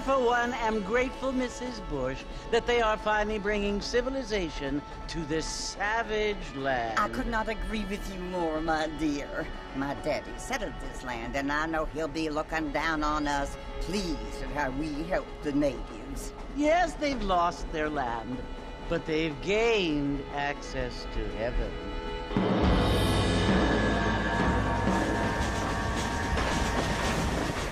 for one, am grateful, Mrs. Bush, that they are finally bringing civilization to this savage land. I could not agree with you more, my dear. My daddy settled this land, and I know he'll be looking down on us, pleased at how we help the natives. Yes, they've lost their land, but they've gained access to heaven.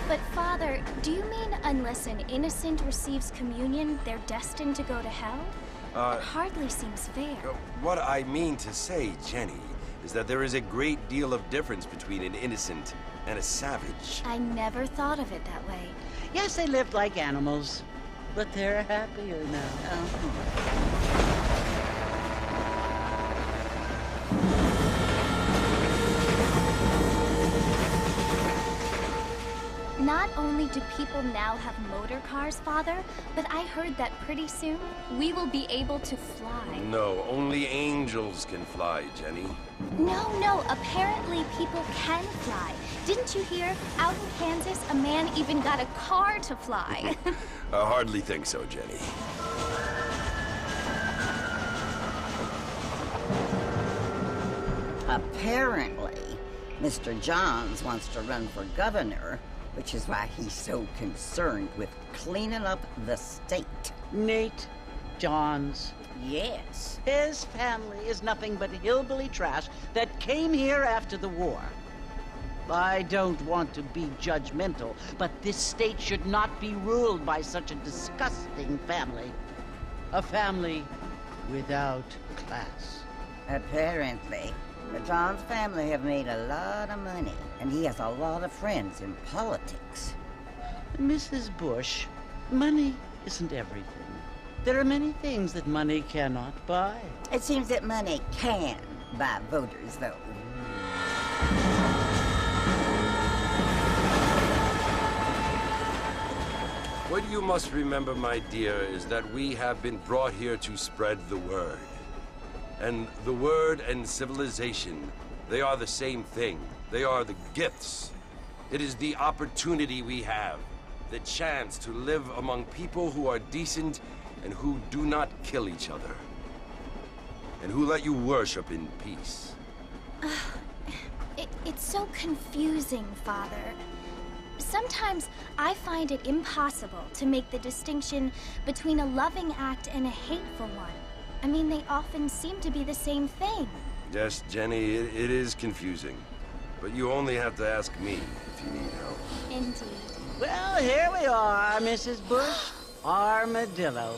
But, Father, do you mean unless an innocent receives communion, they're destined to go to hell? It hardly seems fair. What I mean to say, Jenny, is that there is a great deal of difference between an innocent and a savage. I never thought of it that way. Yes, they lived like animals, but they're happier now. Not only do people now have motor cars, Father, but I heard that pretty soon we will be able to fly. No, only angels can fly, Jenny. No, apparently people can fly. Didn't you hear? Out in Kansas, a man even got a car to fly. I hardly think so, Jenny. Apparently, Mr. Johns wants to run for governor, which is why he's so concerned with cleaning up the state. Nate Johns. Yes. His family is nothing but hillbilly trash that came here after the war. I don't want to be judgmental, but this state should not be ruled by such a disgusting family. A family without class. Apparently. The Johns family have made a lot of money, and he has a lot of friends in politics. Mrs. Bush, money isn't everything. There are many things that money cannot buy. It seems that money can buy voters, though. What you must remember, my dear, is that we have been brought here to spread the word. And the word and civilization, they are the same thing. They are the gifts. It is the opportunity we have, the chance to live among people who are decent and who do not kill each other, and who let you worship in peace. It's so confusing, Father. Sometimes I find it impossible to make the distinction between a loving act and a hateful one. I mean, they often seem to be the same thing. Yes, Jenny, it is confusing. But you only have to ask me if you need help. Indeed. Well, here we are, Mrs. Bush. Armadillo.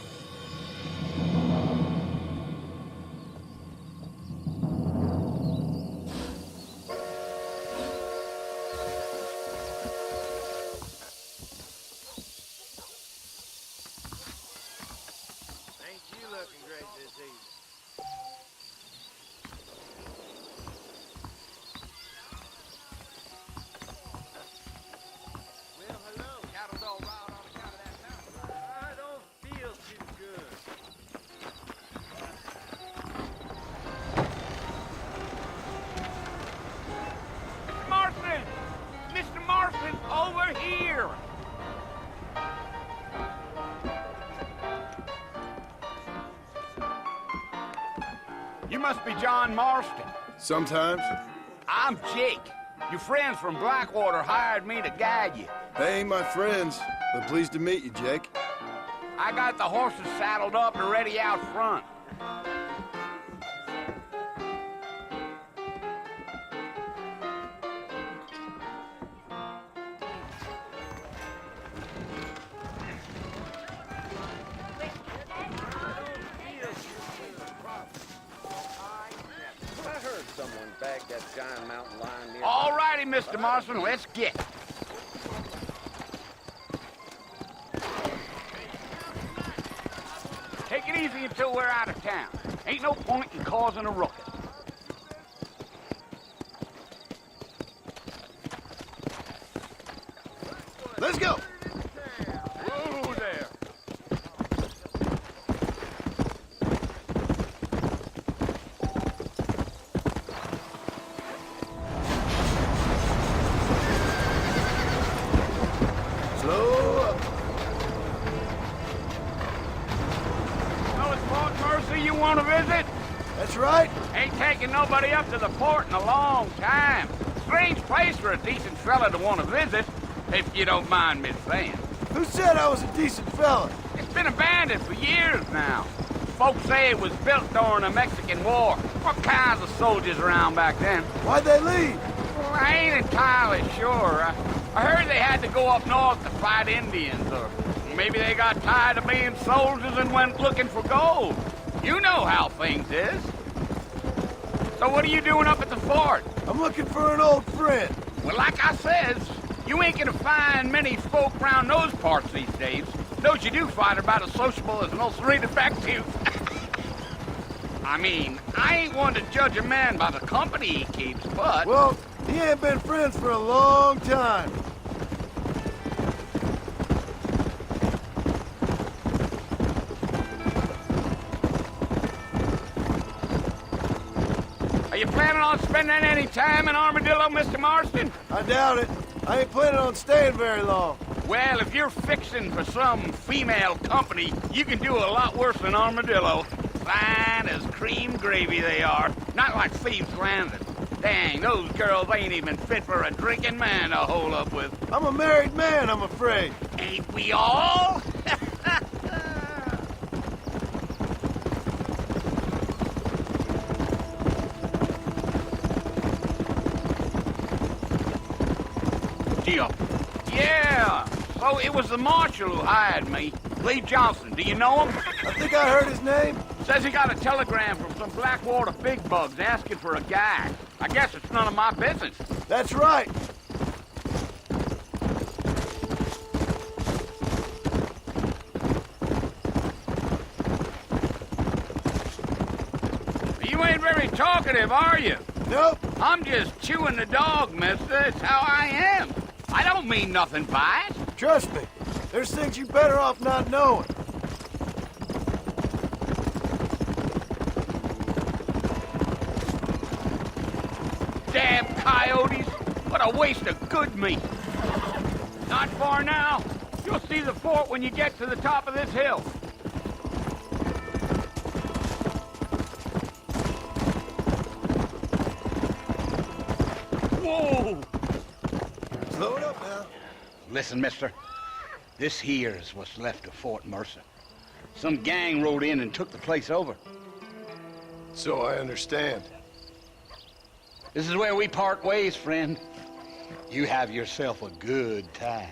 Over here! You must be John Marston. Sometimes. I'm Jake. Your friends from Blackwater hired me to guide you. They ain't my friends, but pleased to meet you, Jake. I got the horses saddled up and ready out front. All righty, Mr. Marston, let's get. Take it easy until we're out of town. Ain't no point in causing a ruckus. Let's go! Whoa there. Slow up. on a visit? That's right. Ain't taking nobody up to the port in a long time. Strange place for a decent fella to want to visit, if you don't mind me saying. Who said I was a decent fella? It's been abandoned for years now. Folks say it was built during the Mexican War. What kinds of soldiers around back then? Why'd they leave? Well, I ain't entirely sure. I heard they had to go up north to fight Indians, or maybe they got tired of being soldiers and went looking for gold. You know how things is. So what are you doing up at the fort? I'm looking for an old friend. Well, like I says, you ain't gonna find many folk round those parts these days. Those you do find are about as sociable as an ulcerated back tooth. I mean, I ain't one to judge a man by the company he keeps, but... Well, he ain't been friends for a long time. Are you planning on spending any time in Armadillo, Mr. Marston? I doubt it. I ain't planning on staying very long. Well, if you're fixing for some female company, you can do a lot worse than Armadillo. Fine as cream gravy they are. Not like Thieves' Landing. Dang, those girls ain't even fit for a drinking man to hole up with. I'm a married man, I'm afraid. Ain't we all? Yeah. So it was the marshal who hired me. Lee Johnson. Do you know him? I think I heard his name. Says he got a telegram from some Blackwater big bugs asking for a guy. I guess it's none of my business. That's right. You ain't very talkative, are you? Nope. I'm just chewing the dog, mister. It's how I am. I don't mean nothing by it. Trust me. There's things you better off not knowing. Damn coyotes. What a waste of good meat. Not far now. You'll see the fort when you get to the top of this hill. Whoa! Slow it up now. Listen, mister. This here is what's left of Fort Mercer. Some gang rode in and took the place over. So I understand. This is where we part ways, friend. You have yourself a good time.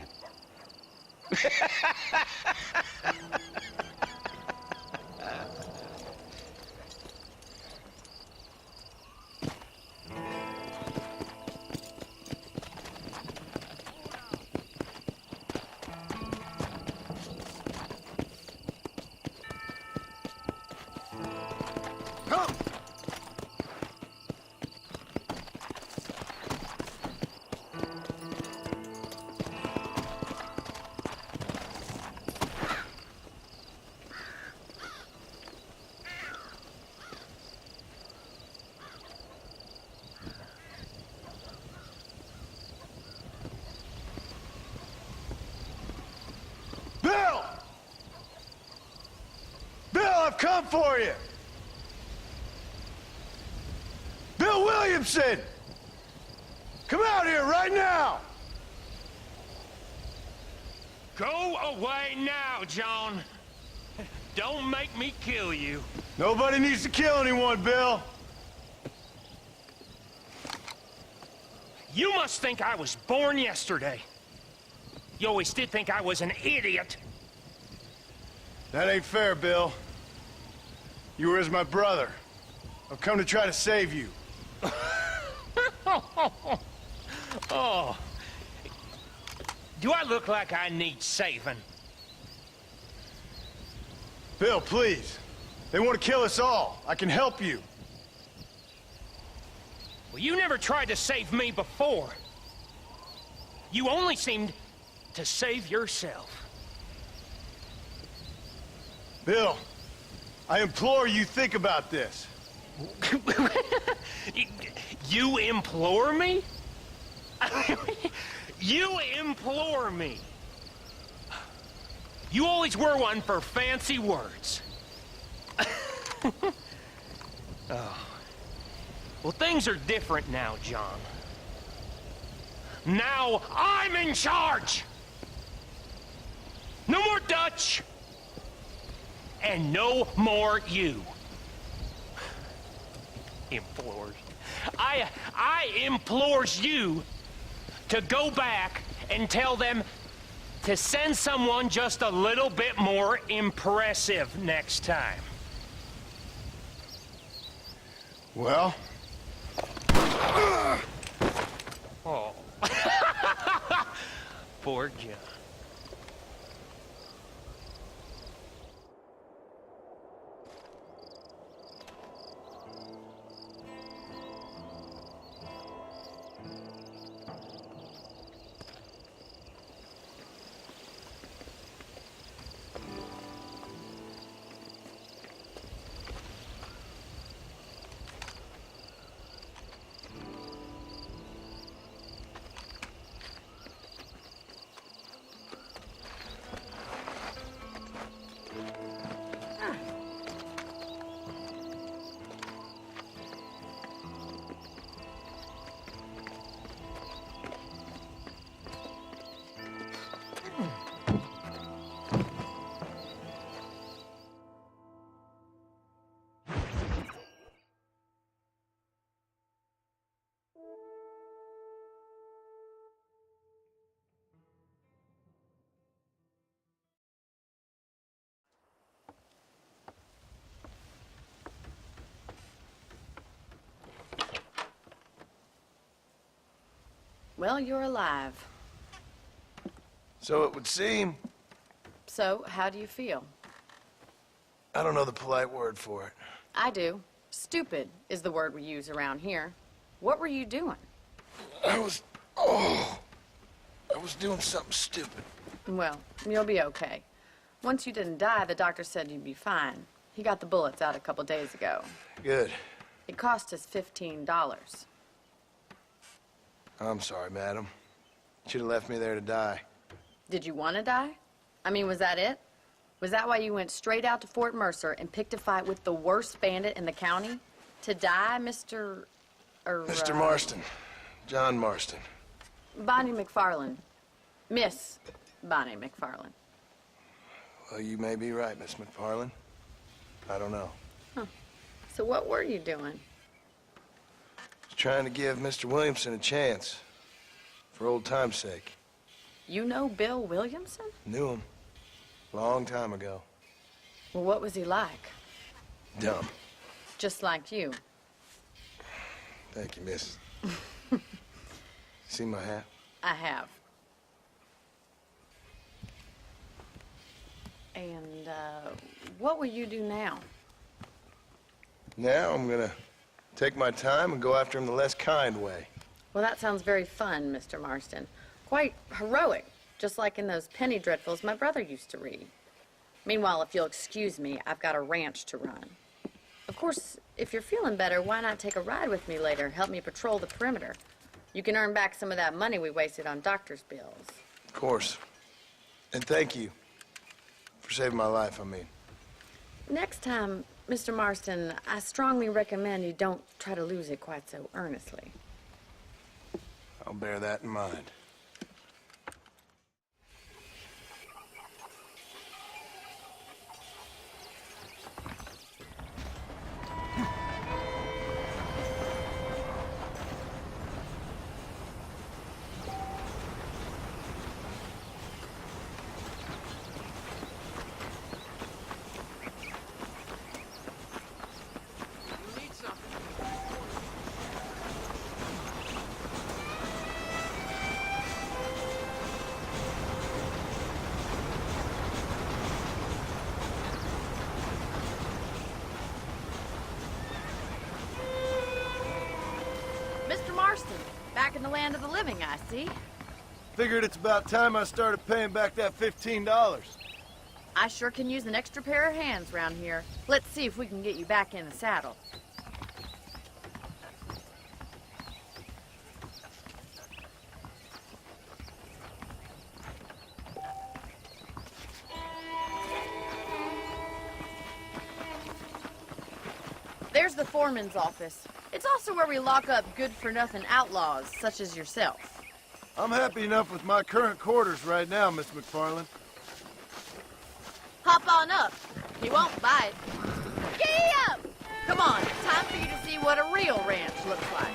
Come! Bill! Bill, I've come for you! Bill Williamson! Come out here right now! Go away now, John. Don't make me kill you. Nobody needs to kill anyone, Bill. You must think I was born yesterday. You always did think I was an idiot. That ain't fair, Bill. You were as my brother. I've come to try to save you. Oh. Do I look like I need saving? Bill, please. They want to kill us all. I can help you. Well, you never tried to save me before. You only seemed to save yourself. Bill, I implore you think about this. You implore me? You implore me. You always were one for fancy words. Well, things are different now, John. Now I'm in charge! No more Dutch! And no more you. Implores. I implores you to go back and tell them to send someone just a little bit more impressive next time. Well? Oh. Poor John. Well, you're alive. So it would seem. So, how do you feel? I don't know the polite word for it. I do. Stupid is the word we use around here. What were you doing? I was doing something stupid. Well, you'll be okay. Once you didn't die, the doctor said you'd be fine. He got the bullets out a couple days ago. Good. It cost us $15. I'm sorry, madam. Should have left me there to die. Did you want to die? I mean, was that it? Was that why you went straight out to Fort Mercer and picked a fight with the worst bandit in the county? To die, Mr. Mr. Marston. John Marston. Bonnie McFarland. Miss Bonnie McFarland. Well, you may be right, Miss McFarland. I don't know. Huh. So what were you doing? Trying to give Mr. Williamson a chance. For old time's sake. You know Bill Williamson? Knew him. Long time ago. Well, what was he like? Dumb. Just like you. Thank you, miss. See my hat? I have. And, what will you do now? Now I'm gonna take my time and go after him the less kind way. Well, that sounds very fun, Mr. Marston. Quite heroic, just like in those penny dreadfuls my brother used to read. Meanwhile, if you'll excuse me, I've got a ranch to run. Of course, if you're feeling better, why not take a ride with me later? Help me patrol the perimeter. You can earn back some of that money we wasted on doctor's bills. Of course. And thank you for saving my life, I mean. Next time, Mr. Marston, I strongly recommend you don't try to lose it quite so earnestly. I'll bear that in mind. Mr. Marston, back in the land of the living, I see. Figured it's about time I started paying back that $15. I sure can use an extra pair of hands round here. Let's see if we can get you back in the saddle. There's the foreman's office. It's also where we lock up good-for-nothing outlaws, such as yourself. I'm happy enough with my current quarters right now, Miss McFarland. Hop on up. He won't bite. Giddy up! Come on, it's time for you to see what a real ranch looks like.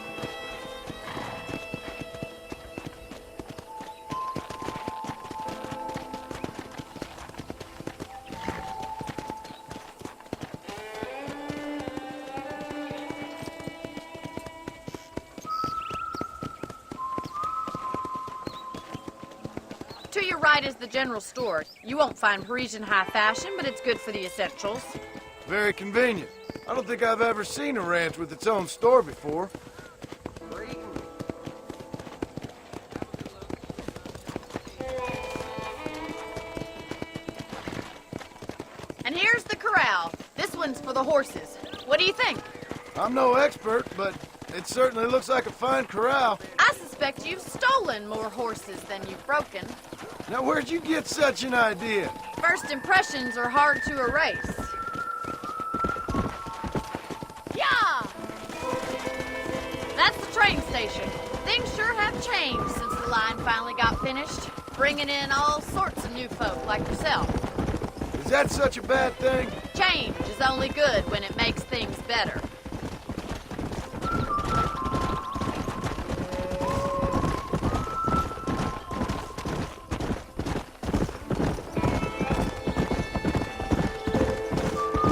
To your right is the general store. You won't find Parisian high fashion, but it's good for the essentials. Very convenient. I don't think I've ever seen a ranch with its own store before. And here's the corral. This one's for the horses. What do you think? I'm no expert, but it certainly looks like a fine corral. I suspect you've stolen more horses than you've broken. Now, where'd you get such an idea? First impressions are hard to erase. Yeah! That's the train station. Things sure have changed since the line finally got finished, bringing in all sorts of new folk like yourself. Is that such a bad thing? Change is only good when it makes things better.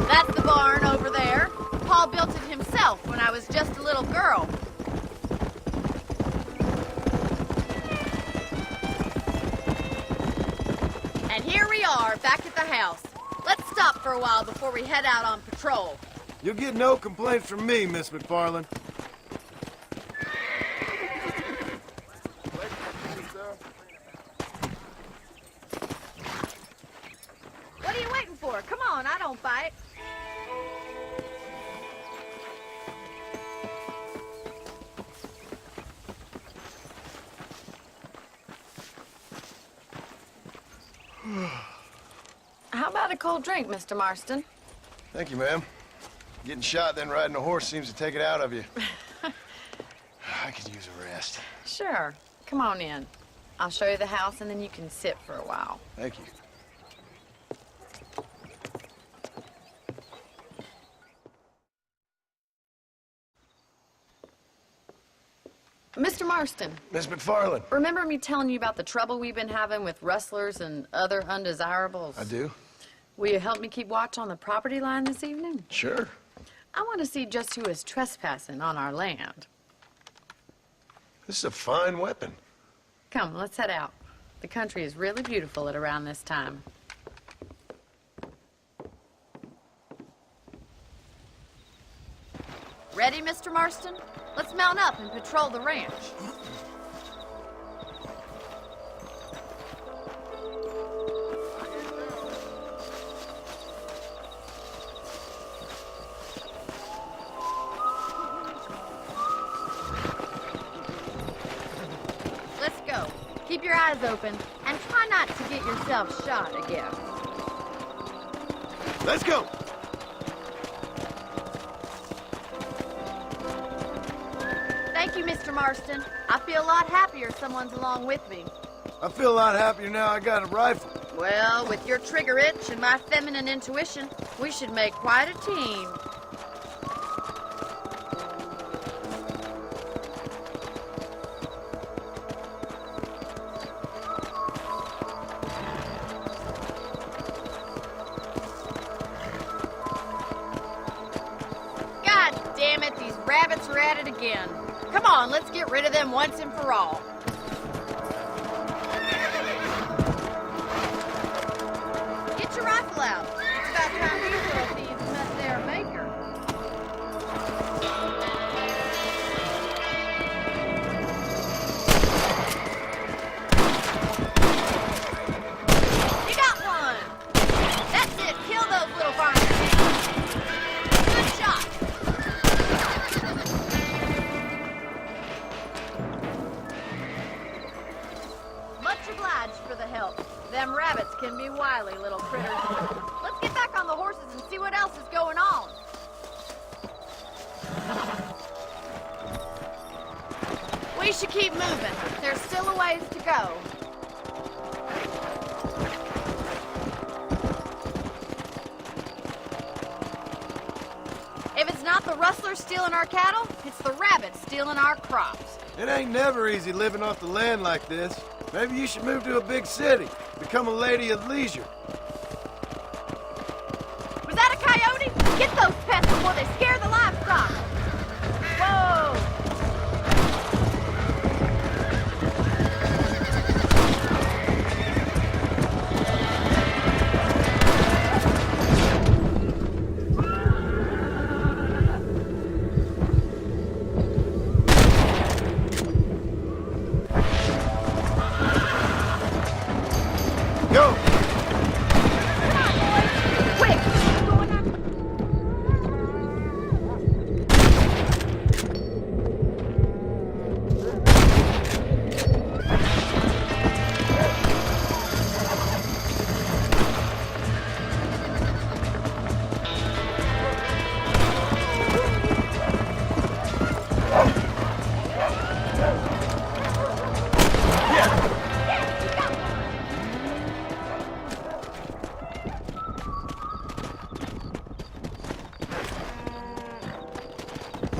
That's the barn over there. Paul built it himself when I was just a little girl. And here we are, back at the house. Let's stop for a while before we head out on patrol. You'll get no complaints from me, Miss McFarland. What are you waiting for? Come on, I don't bite. How about a cold drink, Mr. Marston? Thank you, ma'am. Getting shot, then riding a horse seems to take it out of you. I could use a rest. Sure. Come on in. I'll show you the house, and then you can sit for a while. Thank you. Mr. Marston, Miss McFarland. remember me telling you about the trouble we've been having with rustlers and other undesirables? I do. Will you help me keep watch on the property line this evening? Sure. I want to see just who is trespassing on our land. This is a fine weapon. Come, let's head out. The country is really beautiful at around this time. Ready, Mr. Marston? Let's mount up and patrol the ranch. Let's go. Keep your eyes open and try not to get yourself shot again. Let's go. Thank you, Mr. Marston. I feel a lot happier someone's along with me. I feel a lot happier now I got a rifle. Well, with your trigger itch and my feminine intuition, we should make quite a team. God damn it, these rabbits are at it again. Come on, let's get rid of them once and for all. Get your rifle out. It's about time you little thieves met their maker. You got one. That's it. Kill those little farmers. Good shot. Much obliged for the help. Them rabbits can be wily little critters. Let's get back on the horses and see what else is going on. We should keep moving. There's still a ways to go. If it's not the rustlers stealing our cattle, it's the rabbits stealing our crops. It ain't never easy living off the land like this. Maybe you should move to a big city, become a lady of leisure. Was that a coyote? Get those pests before they scare the livestock. Whoa! Go!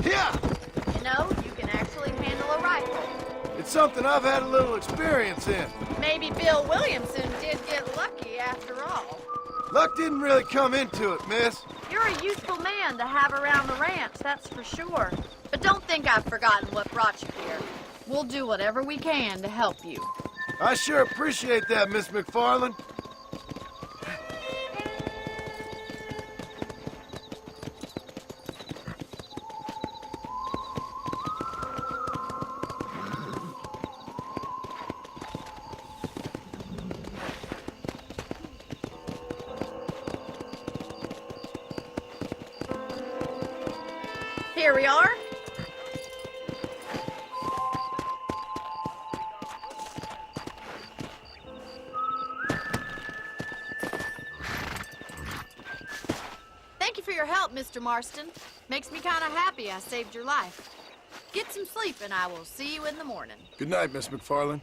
You know, you can actually handle a rifle. It's something I've had a little experience in. Maybe Bill Williamson did get lucky after all. Luck didn't really come into it, miss. You're a useful man to have around the ranch, that's for sure. But don't think I've forgotten what brought you here. We'll do whatever we can to help you. I sure appreciate that, Miss McFarland. Here we are. Thank you for your help, Mr. Marston. Makes me kind of happy I saved your life. Get some sleep and I will see you in the morning. Good night, Miss McFarland.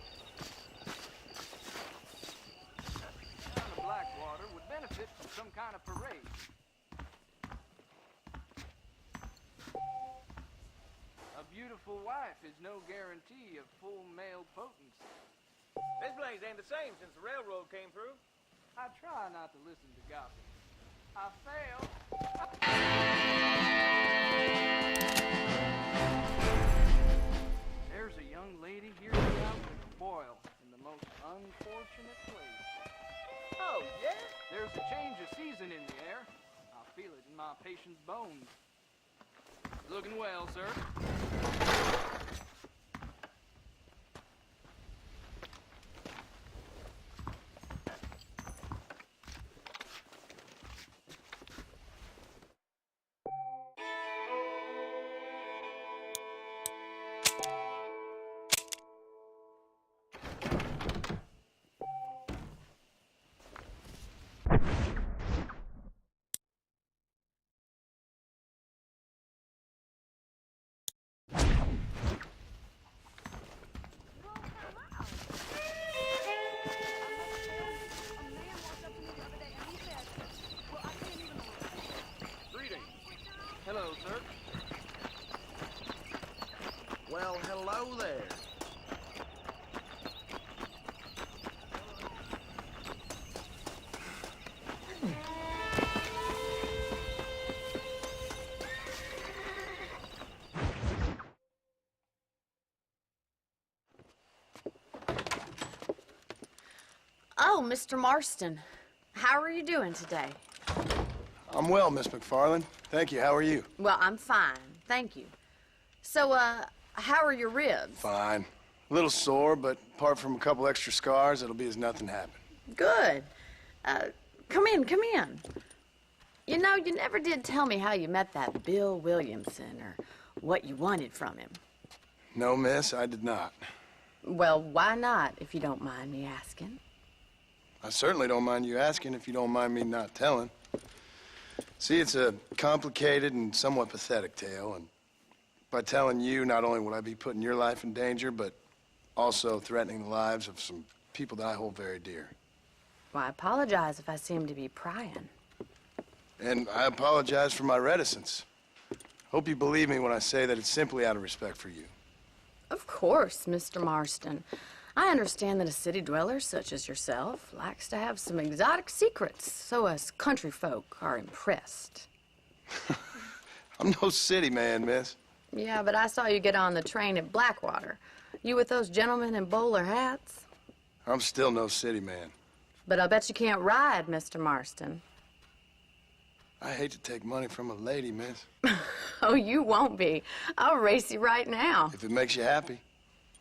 Blackwater would benefit from some kind of parade. A beautiful wife is no guarantee of full male potency. This place ain't the same since the railroad came through. I try not to listen to gossip. I fail. There's a young lady here out with a boil in the most unfortunate place. Oh, yeah? There's a change of season in the air. I feel it in my patient's bones. Looking well, sir. Hello, sir. Well, hello there. Oh, Mr. Marston. How are you doing today? I'm well, Miss McFarland. Thank you. How are you? Well, I'm fine. Thank you. So, how are your ribs? Fine. A little sore, but apart from a couple extra scars, it'll be as nothing happened. Good. Come in, come in. You know, you never did tell me how you met that Bill Williamson or what you wanted from him. No, miss, I did not. Well, why not, if you don't mind me asking? I certainly don't mind you asking if you don't mind me not telling. See, it's a complicated and somewhat pathetic tale, and By telling you, not only would I be putting your life in danger, but also threatening the lives of some people that I hold very dear. Well, I apologize if I seem to be prying. And I apologize for my reticence. Hope you believe me when I say that it's simply out of respect for you. Of course, Mr. Marston. I understand that a city dweller such as yourself likes to have some exotic secrets, so us country folk are impressed. I'm no city man, miss. Yeah, but I saw you get on the train at Blackwater. You with those gentlemen in bowler hats? I'm still no city man. But I'll bet you can't ride, Mr. Marston. I hate to take money from a lady, miss. Oh, you won't be. I'll race you right now. If it makes you happy.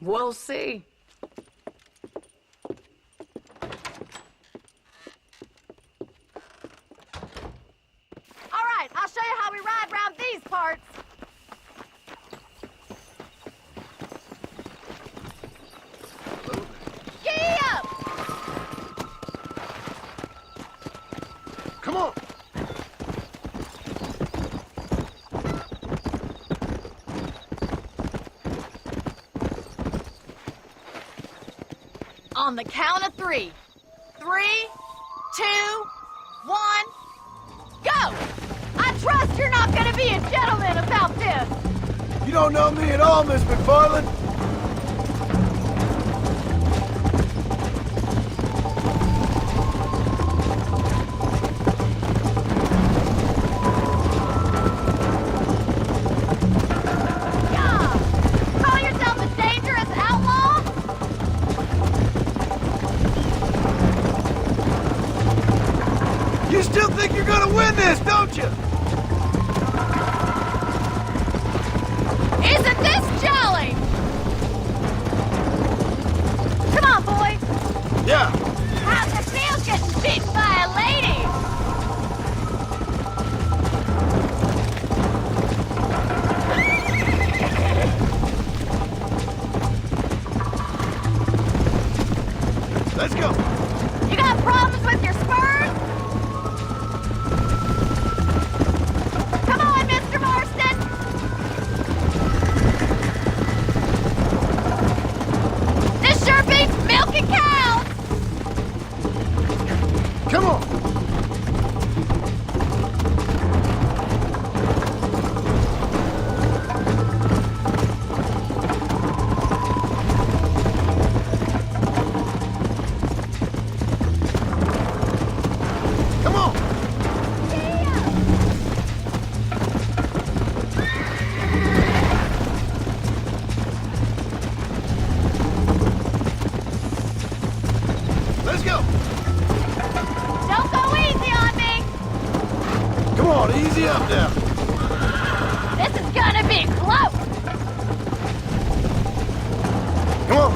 We'll see. All right, I'll show you how we ride around these parts. Giddy up! Come on! On the count of 3. 3, 2, 1, go! I trust you're not gonna be a gentleman about this. You don't know me at all, Miss McFarland. Yeah! Call yourself a dangerous outlaw? You still think you're gonna win this, don't you? Isn't this jolly? Come on, boys. Yeah. How's it feel getting beaten by a lady? Let's go. You got problems with your spurs? Come on, Mr. Marston. This sure beats milking cows. Come on. Come on. Let's go. Don't go easy on me. Come on, easy up now. This is gonna be close. Come on.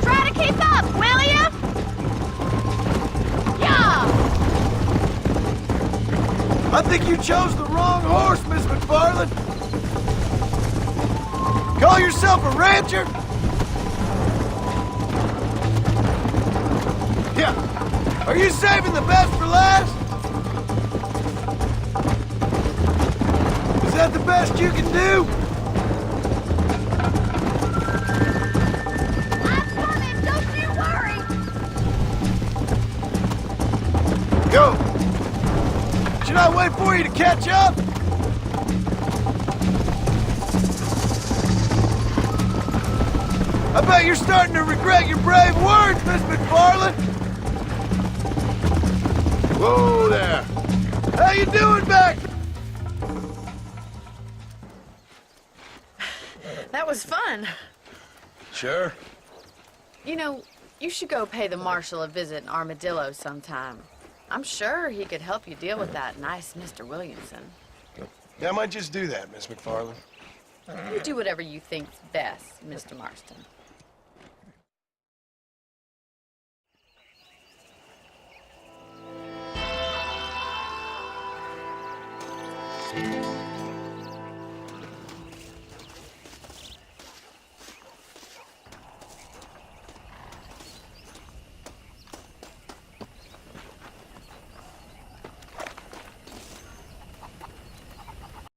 Try to keep up, will you? Yeah. I think you chose the wrong horse, Miss McFarland. Call yourself a rancher? Yeah. Are you saving the best for last? Is that the best you can do? I'm coming, don't you worry. Go. Should I wait for you to catch up? I bet you're starting to regret your brave words, Miss McFarland. Whoa there. How you doing back? That was fun. Sure. You know, you should go pay the marshal a visit in Armadillo sometime. I'm sure he could help you deal with that nice Mr. Williamson. Yeah, I might just do that, Miss McFarland. You do whatever you think's best, Mr. Marston.